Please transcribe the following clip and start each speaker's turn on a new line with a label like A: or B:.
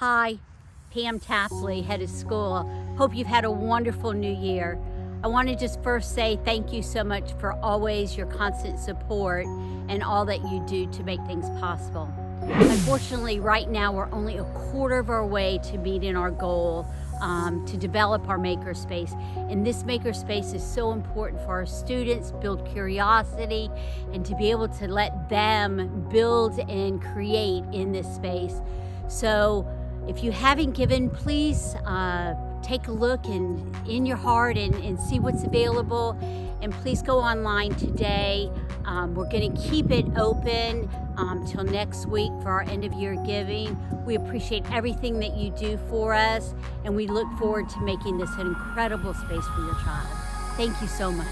A: Hi, Pam Tasley, head of school. Hope you've had a wonderful new year. I want to just first say thank you so much for always your constant support and all that you do to make things possible. Unfortunately, right now we're only a quarter of our way to meeting our goal to develop our Makerspace. And this Makerspace is so important for our students, build curiosity, and to be able to let them build and create in this space. So if you haven't given, please take a look in your heart and see what's available. And please go online today. We're going to keep it open till next week for our end of year giving. We appreciate everything that you do for us, and we look forward to making this an incredible space for your child. Thank you so much.